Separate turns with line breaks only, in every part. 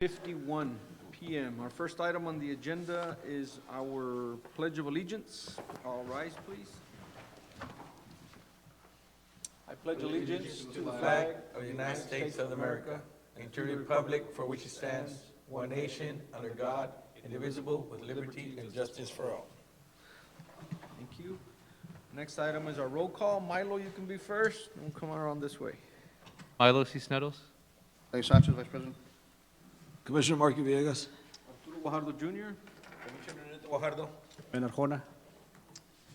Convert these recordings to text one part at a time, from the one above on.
51 p.m. Our first item on the agenda is our Pledge of Allegiance. All rise, please. I pledge allegiance to the flag
of the United States of America and to the republic for which it stands, one nation, under God, indivisible, with liberty and justice for all.
Thank you. Next item is our roll call. Milo, you can be first, and we'll come around this way.
Milo Cisneros.
Larry Sanchez, Vice President.
Commissioner Marky Villegas.
Arturo Guajardo Jr.
Commissioner Neto Guajardo.
Ben Arjona.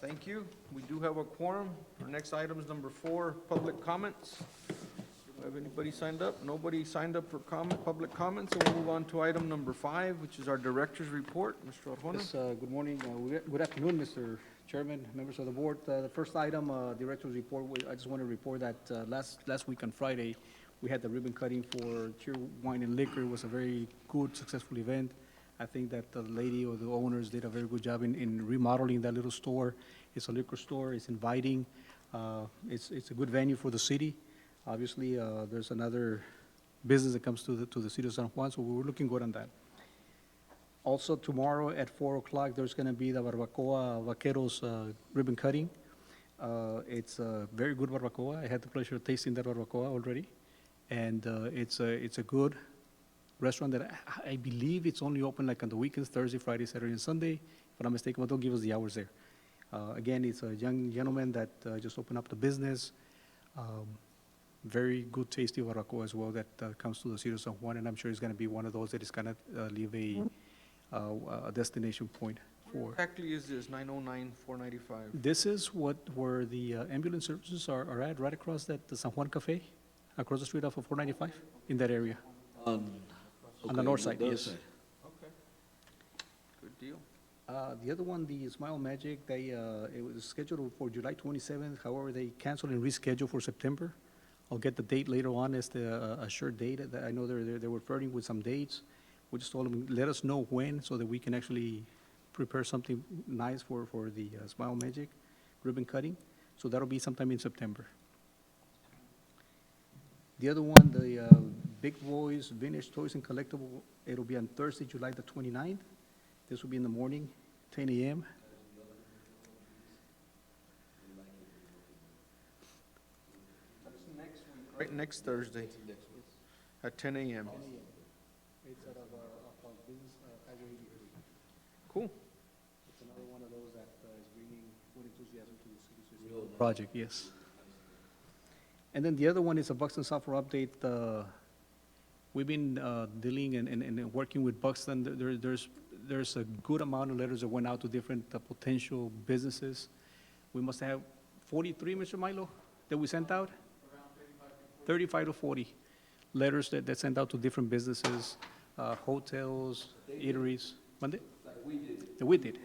Thank you. We do have a quorum. Our next item is number 4, public comments. Do we have anybody signed up? Nobody signed up for public comments, so we'll move on to item number 5, which is our director's report. Mr. Arjona?
Yes, good morning, good afternoon, Mr. Chairman, members of the board. The first item, director's report, I just want to report that last week on Friday, we had the ribbon cutting for Cheer Wine and Liquor. It was a very good, successful event. I think that the lady or the owners did a very good job in remodeling that little store. It's a liquor store, it's inviting, it's a good venue for the city. Obviously, there's another business that comes to the city of San Juan, so we were looking good on that. Also, tomorrow at 4 o'clock, there's going to be the Barbacoa Vaquero's ribbon cutting. It's a very good barbacoa. I had the pleasure of tasting that barbacoa already. And it's a good restaurant that I believe it's only open like on the weekends, Thursday, Friday, Saturday, and Sunday. If I'm not mistaken, but don't give us the hours there. Again, it's a young gentleman that just opened up the business. Very good, tasty barbacoa as well that comes to the city of San Juan, and I'm sure it's going to be one of those that is going to leave a destination point for.
Exactly is this 909 495?
This is where the ambulance services are at, right across the San Juan Cafe, across the street off of 495, in that area. On the north side, yes.
Okay. Good deal.
The other one, the Smile Magic, it was scheduled for July 27th. However, they canceled and rescheduled for September. I'll get the date later on as a sure date. I know they were flirting with some dates. We just told them, let us know when so that we can actually prepare something nice for the Smile Magic ribbon cutting. So that'll be sometime in September. The other one, the Big Boys Vintage Toys and Collectible, it'll be on Thursday, July the 29th. This will be in the morning, 10 a.m.
That's next week, right? Next Thursday at 10 a.m.
It's out of business, Highway 83.
Cool.
It's another one of those that is bringing good enthusiasm to the city. Project, yes. And then the other one is a Buxton software update. We've been dealing and working with Buxton. There's a good amount of letters that went out to different potential businesses. We must have 43, Mr. Milo, that we sent out? Around 35 to 40 letters that sent out to different businesses, hotels, eateries. Monday? We did.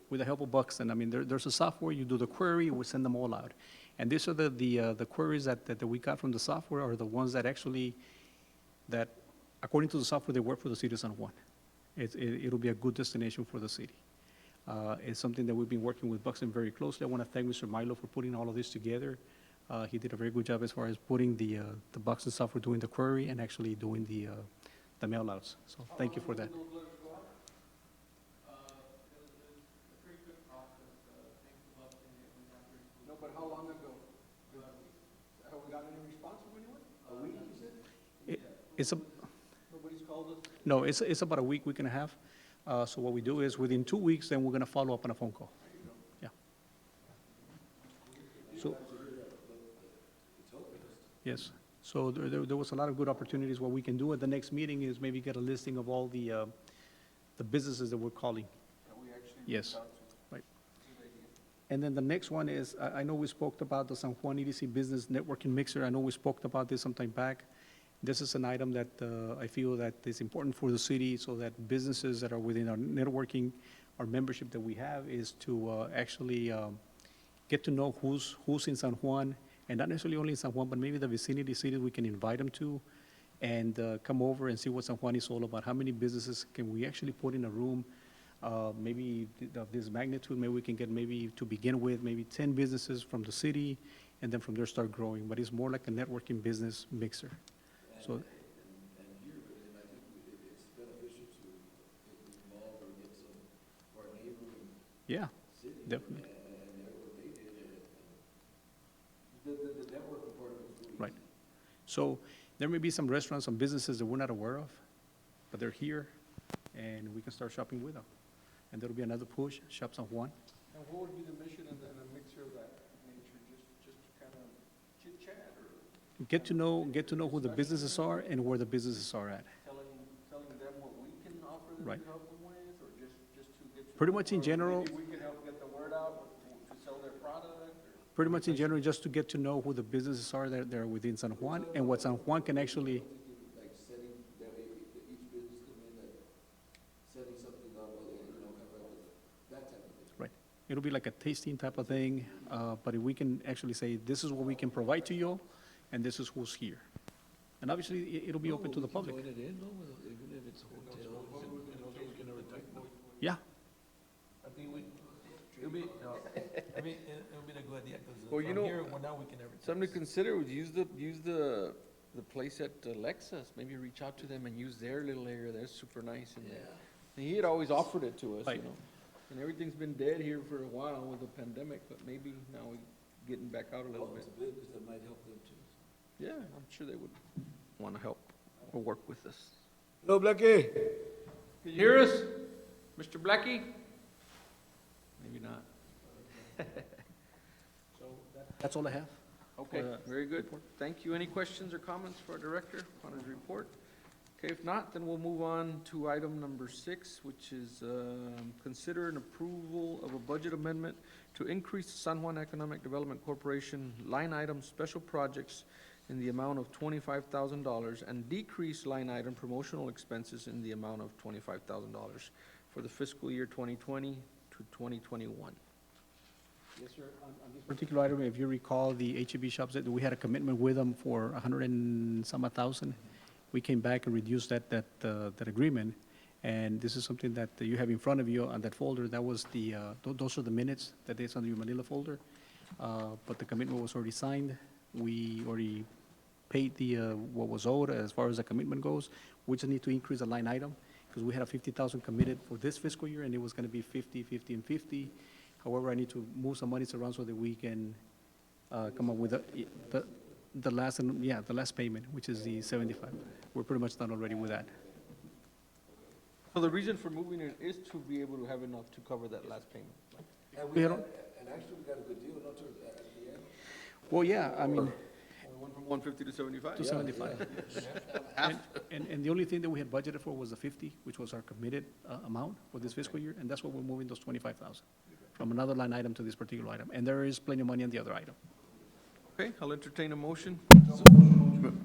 With the help of Buxton. I mean, there's a software, you do the query, we send them all out. And these are the queries that we got from the software are the ones that actually, that according to the software, they work for the city of San Juan. It'll be a good destination for the city. It's something that we've been working with Buxton very closely. I want to thank Mr. Milo for putting all of this together. He did a very good job as far as putting the Buxton software, doing the query, and actually doing the mail outs. So thank you for that.
No, but how long ago? Have we gotten any response from anyone? A week, you said?
It's a,
Nobody's called us?
no, it's about a week and a half. So what we do is within 2 weeks, then we're going to follow up on a phone call. Yeah. So, yes. So there was a lot of good opportunities. What we can do at the next meeting is maybe get a listing of all the businesses that we're calling.
That we actually
Yes.
reached out to.
Right.
Good idea.
And then the next one is, I know we spoke about the San Juan EDC Business Networking Mixer. I know we spoke about this sometime back. This is an item that I feel that is important for the city so that businesses that are within our networking, our membership that we have is to actually get to know who's in San Juan, and not necessarily only in San Juan, but maybe the vicinity cities we can invite them to and come over and see what San Juan is all about. How many businesses can we actually put in a room? Maybe of this magnitude, maybe we can get maybe to begin with, maybe 10 businesses from the city, and then from there start growing. But it's more like a networking business mixer. So,
And here, and I think we
Yeah, definitely. Right. So there may be some restaurants, some businesses that we're not aware of, but they're here, and we can start shopping with them. And there'll be another push, Shop San Juan.
And what would be the mission and a mixture of that nature, just kind of chit chat or
Get to know who the businesses are and where the businesses are at.
telling them what we can offer them
Right.
to help them with, or just to get to.
Pretty much in
or
general-
maybe we can help get the word out to sell their product, or.
Pretty much in general, just to get to know who the businesses are that are within San Juan and what San Juan can actually,
Like setting, that way, each business come in, like, setting something up, or, you know, kind of like that type of thing.
right. It'll be like a tasting type of thing, but if we can actually say, this is what we can provide to you, and this is who's here. And obviously, it'll be open to the public.
Join it in, no, even if it's hotel.
Yeah,
I think it'll be, no, I mean, it'll be a good idea,
Well,
because
you
from
know,
here, well, now we can advertise.
Something to consider would use the place at Lexus, maybe reach out to them and use their little area, they're super nice in there. And he had always offered it to us,
Right.
you know, and everything's been dead here for a while with the pandemic, but maybe now we getting back out a little bit.
It's a business that might help them too.
Yeah, I'm sure they would want to help or work with us.
Hello, Blackie.
Can you hear us, Mr. Blackie? Maybe not.
that's all I have.
Okay, very good. Thank you. Any questions or comments for our director on his report? Okay, if not, then we'll move on to item number 6, which is consider an approval of a budget amendment to increase the San Juan Economic Development Corporation line item special projects in the amount of $25,000 and decrease line item promotional expenses in the amount of $25,000 for the fiscal year 2020 to 2021.
Yes, sir. On this particular item, if you recall, the H-E-B shops, that we had a commitment with them for 100 and some odd thousand. We came back and reduced that agreement, and this is something that you have in front of you on that folder. That was those are the minutes that is on your Manila folder, but the commitment was already signed. We already paid what was owed as far as the commitment goes. We just need to increase the line item, because we had a 50,000 committed for this fiscal year, and it was gonna be 50, 50, and 50. However, I need to move some monies around so that we can come up with the last payment, which is the 75. We're pretty much done already with that.
So the reason for moving it is to be able to have enough to cover that last payment.
And
We had-
and actually, we got a good deal, not to, at the end.
Well, yeah, I mean,
We went from 150 to 75?
to 75. And the only thing that we had budgeted for was the 50, which was our committed amount for this fiscal year, and that's what we're moving those 25,000 from another line item to this particular item. And there is plenty of money on the other item.
Okay, I'll entertain a motion.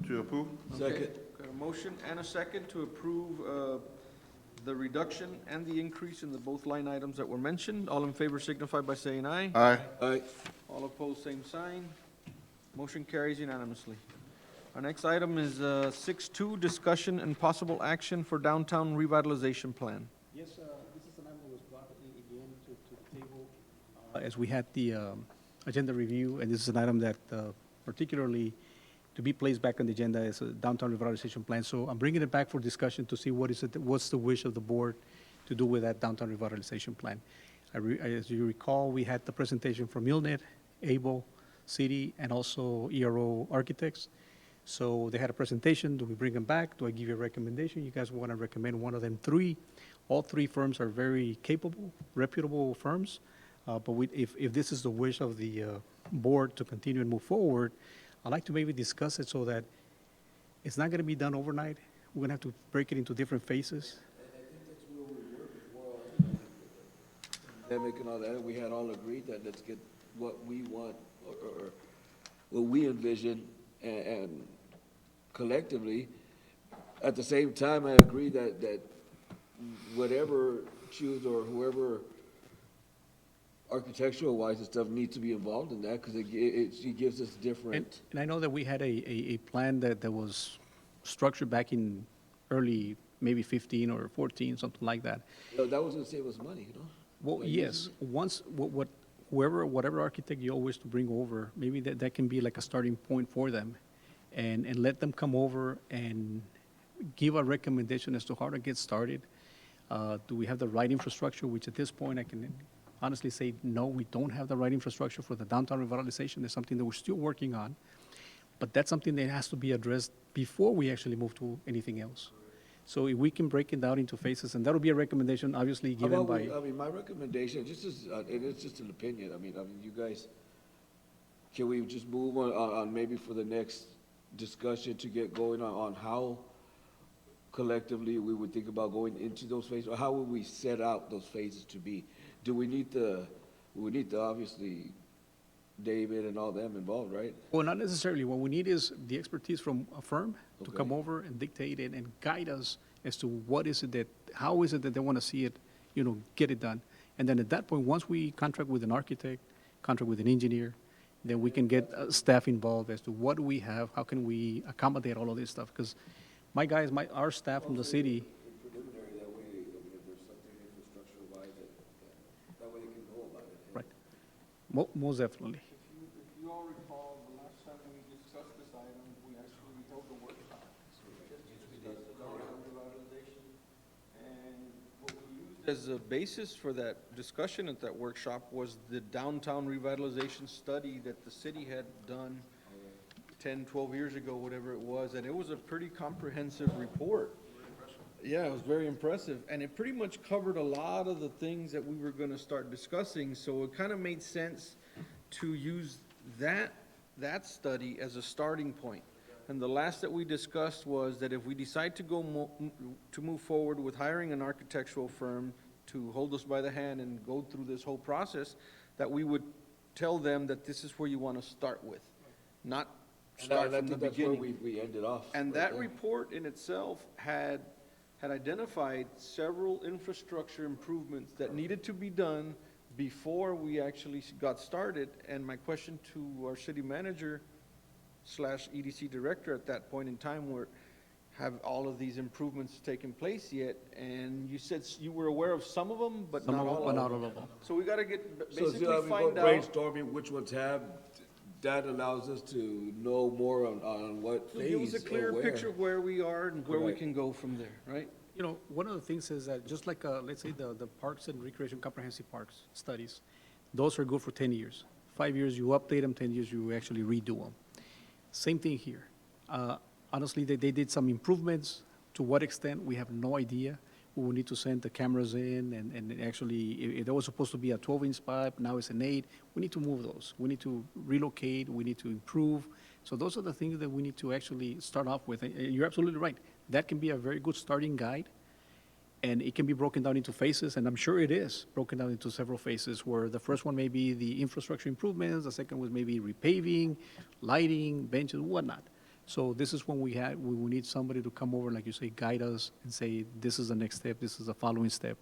To approve?
Second.
Got a motion and a second to approve the reduction and the increase in the both line items that were mentioned. All in favor signify by saying aye.
Aye.
Aye.
All opposed, same sign. Motion carries unanimously. Our next item is 6.2, discussion and possible action for downtown revitalization plan.
Yes, this is an item that was brought again to the table. As we had the agenda review, and this is an item that particularly to be placed back on the agenda is a downtown revitalization plan. So I'm bringing it back for discussion to see what's the wish of the board to do with that downtown revitalization plan. As you recall, we had the presentation from Milnet, ABLE, City, and also ERO Architects. So they had a presentation. Do we bring them back? Do I give you a recommendation? You guys want to recommend one of them? 3. All 3 firms are very capable, reputable firms. But if this is the wish of the board to continue and move forward, I'd like to maybe discuss it so that it's not going to be done overnight. We're going to have to break it into different phases.
Pandemic and all that, we had all agreed that let's get what we want, or what we envision, and collectively, at the same time, I agree that whatever choose or whoever architectural wise and stuff needs to be involved in that, because it gives us different.
And I know that we had a plan that was structured back in early, maybe 15 or 14, something like that.
That was gonna save us money, you know?
Well, yes, once, whatever architect you always to bring over, maybe that can be like a starting point for them, and let them come over and give a recommendation as to how to get started. Do we have the right infrastructure, which at this point I can honestly say, no, we don't have the right infrastructure for the downtown revitalization. It's something that we're still working on. But that's something that has to be addressed before we actually move to anything else. So if we can break it down into phases, and that'll be a recommendation, obviously,
How
given
about
by,
I mean, my recommendation, just as, and it's just an opinion, I mean, you guys, can we just move on maybe for the next discussion to get going on how collectively we would think about going into those phases, or how would we set out those phases to be? Do we need obviously, David and all them involved, right?
well, not necessarily. What we need is the expertise from a firm to
Okay.
come over and dictate it and guide us as to what is it that, how is it that they want to see it, get it done. And then at that point, once we contract with an architect, contract with an engineer, then we can get staff involved as to what do we have, how can we accommodate all of this stuff? Because my guys, our staff from the city,
Preliminary, that way, I mean, if there's something infrastructure-wise, that way they can know about it.
right, most definitely.
If you all recall, the last time we discussed this item, we actually held a workshop. And what we used as a basis for that discussion at that workshop was the downtown revitalization study that the city had done 10, 12 years ago, whatever it was, and it was a pretty comprehensive report. Yeah, it was very impressive, and it pretty much covered a lot of the things that we were gonna start discussing, so it kind of made sense to use that study as a starting point. And the last that we discussed was that if we decide to to move forward with hiring an architectural firm to hold us by the hand and go through this whole process, that we would tell them that this is where you want to start with, not start
And I
from the
think that's where
beginning.
we ended off.
And
right
that
there.
report in itself had identified several infrastructure improvements that needed to be done before we actually got started. And my question to our city manager / EDC director at that point in time were, have all of these improvements taken place yet? And you said you were aware of some of them, but
Some
not
of them,
all
but
of
not
them.
all of them.
So we gotta get,
So,
basically
I mean,
find out.
brainstorming which ones have, that allows us to know more on what
So
phase
give us a
or
clearer
where.
picture of where we are and where we
Correct.
can go from there, right?
One of the things is that just like, let's say the Parks and Recreation Comprehensive Parks studies, those are good for 10 years. 5 years, you update them, 10 years, you actually redo them. Same thing here. Honestly, they did some improvements. To what extent, we have no idea. We will need to send the cameras in, and actually, if there was supposed to be a 12-inch pipe, now it's an 8. We need to move those. We need to relocate, we need to improve. So those are the things that we need to actually start off with. And you're absolutely right. That can be a very good starting guide, and it can be broken down into phases, and I'm sure it is broken down into several phases, where the first one may be the infrastructure improvements, the second was maybe repaving, lighting, benches, whatnot. So this is when we will need somebody to come over, like you say, guide us and say, this is the next step, this is the following step.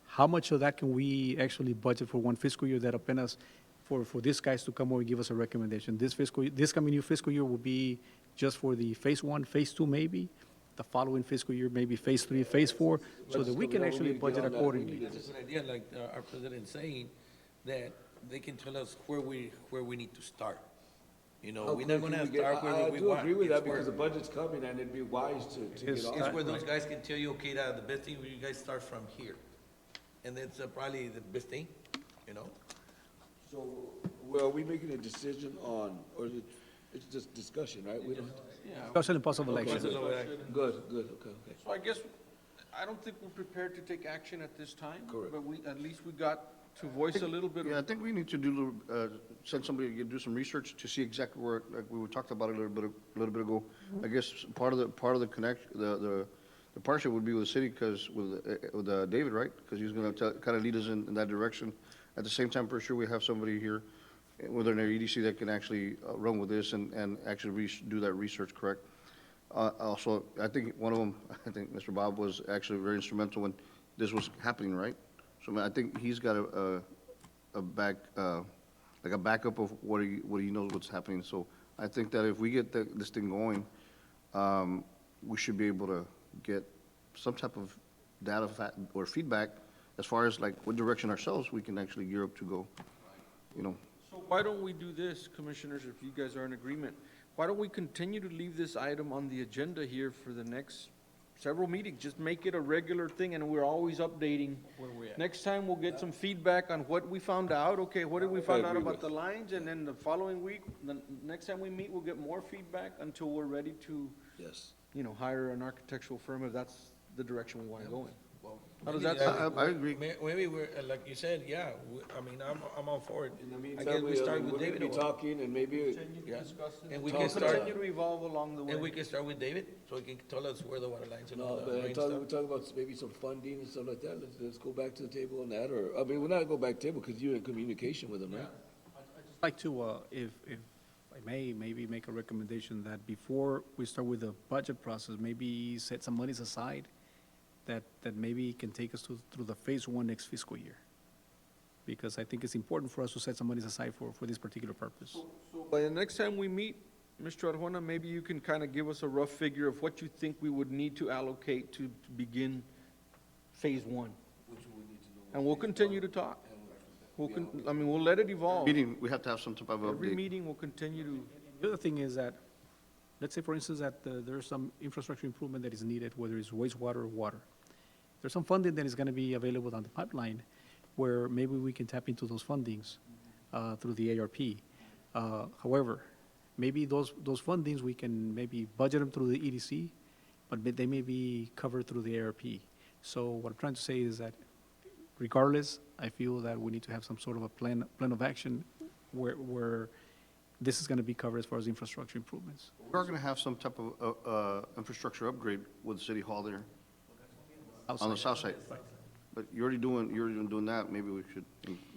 How much of that can we actually budget for one fiscal year that upend us for these guys to come over and give us a recommendation? This coming new fiscal year will be just for the phase 1, phase 2 maybe, the following fiscal year, maybe phase 3, phase 4, so that we can actually budget accordingly.
It's an idea, like our president saying, that they can tell us where we need to start.
How
We're not
quick
gonna
can we get-
start where we
I do
want.
agree with
It's
that, because
where-
the budget's coming, and it'd be wise to get
It's-
on.
It's where
it.
those guys can tell you, okay, the best thing, you guys start from here. And that's probably the best thing,
So, well, are we making a decision on, or is it's just discussion, right? We don't,
Yeah.
Discussion and possible
Okay.
action.
good, okay.
So I guess, I don't think we're prepared to take action at this time.
Correct.
But at least we got to voice a little bit
Yeah, I
of,
think we need to do, send somebody to do some research to see exactly where, like we talked about a little bit ago. I guess part of the the partnership would be with the city, because with David, right? Because he's gonna kind of lead us in that direction. At the same time, for sure, we have somebody here within our EDC that can actually run with this and actually do that research, correct? Also, I think one of them, I think Mr. Bob was actually very instrumental when this was happening, right? So I mean, I think he's got a backup of what he knows what's happening. So I think that if we get this thing going, we should be able to get some type of data or feedback as far as like what direction ourselves we can actually gear up to go,
so why don't we do this, commissioners, if you guys are in agreement? Why don't we continue to leave this item on the agenda here for the next several meetings, just make it a regular thing, and we're always updating. Next time, we'll get some feedback on what we found out, okay, what did we find out
agree
about
with.
the lines, and then the following week, the next time we meet, we'll get more feedback until we're ready to,
Yes.
hire an architectural firm if that's the direction we wanna go in. How does
Maybe
that
I agree.
Maybe we're, like you said, yeah, I mean, I'm all for it.
In the
I
meantime,
guess we start with
we're gonna
David.
be
a while.
talking and maybe,
Yeah. And we
Talk
can start,
Continue to evolve along the way.
and we can start with David, so he can tell us where the water lines and all
no,
the
but
main
we're
stuff.
talking about maybe some funding and stuff like that. Let's go back to the table on that, or, I mean, we're not go back to the table, because you're in communication with them, right?
I'd like to, if I may, maybe make a recommendation that before we start with the budget process, maybe set some monies aside that maybe can take us through the phase one next fiscal year. Because I think it's important for us to set some monies aside for this particular purpose.
So by the next time we meet, Mr. Arjona, maybe you can kind of give us a rough figure of what you think we would need to allocate to begin phase one. And we'll continue to talk. We'll let it evolve.
Meeting, we have to have some type of
Every
update.
meeting will continue to,
The other thing is that, let's say, for instance, that there's some infrastructure improvement that is needed, whether it's wastewater or water. There's some funding that is going to be available down the pipeline where maybe we can tap into those fundings through the ARP. However, maybe those fundings, we can maybe budget them through the EDC, but they may be covered through the ARP. So what I'm trying to say is that regardless, I feel that we need to have some sort of a plan of action where this is going to be covered as far as infrastructure improvements.
We are gonna have some type of, infrastructure upgrade with City Hall there, on the south side. But you're already doing that, maybe we should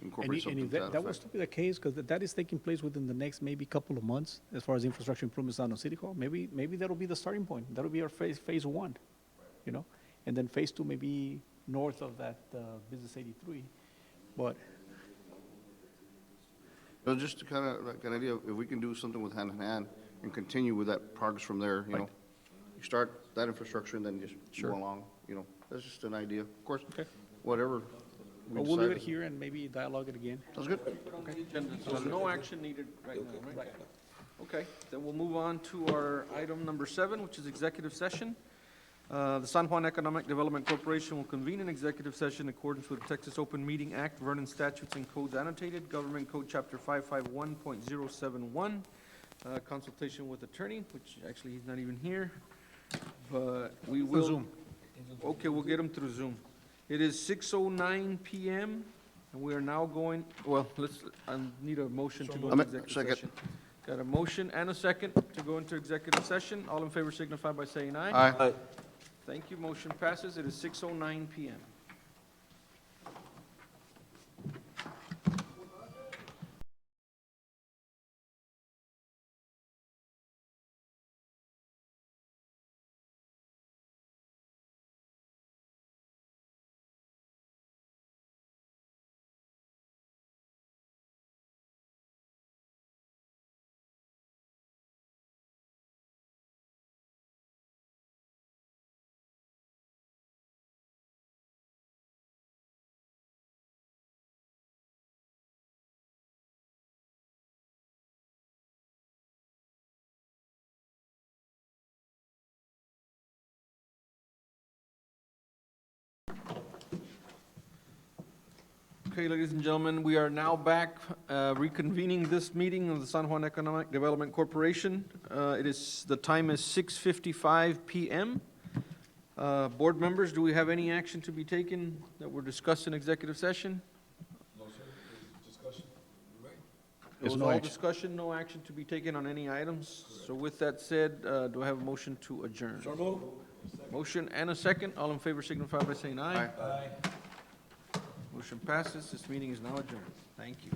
incorporate something
And
to
if
that
that was
effect.
to be the case, because that is taking place within the next maybe couple of months, as far as infrastructure improvements down on City Hall, maybe that'll be the starting point. That'll be our phase one, And then phase two may be north of that, Business 83. But
Just to kind of, like an idea, if we can do something with hand in hand and continue with that progress from there, you know? You start that infrastructure and then just
Sure.
go along, that's just an idea. Of course,
Okay.
whatever we
we'll leave it
decide.
here and maybe dialogue it again.
Sounds good.
so no action needed right now, right? Okay, then we'll move on to our item number 7, which is executive session. The San Juan Economic Development Corporation will convene an executive session in accordance with Texas Open Meeting Act, Vernon Statutes and Codes Annotated, Government Code Chapter 551.071, consultation with attorney, which actually he's not even here, but we will.
Zoom.
Okay, we'll get him through Zoom. It is 6:09 PM, and we are now going, I need a motion to go into executive
Second.
session. Got a motion and a second to go into executive session. All in favor signify by saying aye.
Aye.
Thank you, motion passes. It is 6:09 PM. Okay, ladies and gentlemen, we are now back reconvening this meeting of the San Juan Economic Development Corporation. The time is 6:55 PM. Board members, do we have any action to be taken that we're discussing in executive session?
No, sir, discussion, right?
It
There's
was
no
all
action.
discussion, no action to be taken on any items. So with that said, do I have a motion to adjourn?
So move.
Motion and a second. All in favor signify by saying aye.
Aye.
Aye.
Motion passes. This meeting is now adjourned. Thank you.